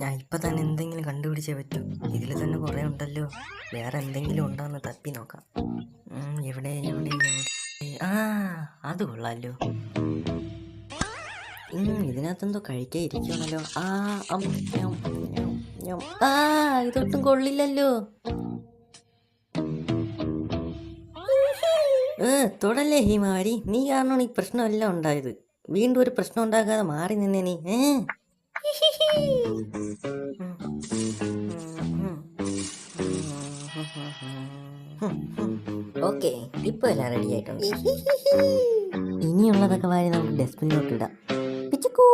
ഞാൻ ഇപ്പം തന്നെ എന്തെങ്കിലും കണ്ടുപിടിച്ചേ പറ്റൂ. ഇതിൽ തന്നെ കുറേ ഉണ്ടല്ലോ. വേറെ എന്തെങ്കിലും ഉണ്ടോയെന്ന് തപ്പി നോക്കാം. എവിടെ എവിടെ എവിടെ? ആ, അത് കൊള്ളാമല്ലോ. ഇതിനകത്തെന്തോ കഴിക്കാൻ ഇരിക്കണല്ലോ. ഇതൊട്ടും കൊള്ളില്ലല്ലോ. തൊടല്ലേ ഹിമാരി, നീ കാരണമാണ് ഈ പ്രശ്നമെല്ലാം ഉണ്ടായത്. വീണ്ടും ഒരു പ്രശ്നം ഉണ്ടാക്കാതെ മാറി നിന്നേ നീ. ഓക്കെ, ഇപ്പൊ എല്ലാം റെഡി ആയിട്ടുണ്ട്. ഇനിയുള്ളതൊക്കെ വാരി നമുക്ക് ഡസ്റ്റ്ബിന്നിലോട്ട് ഇടാം. പിച്ചക്കൂ.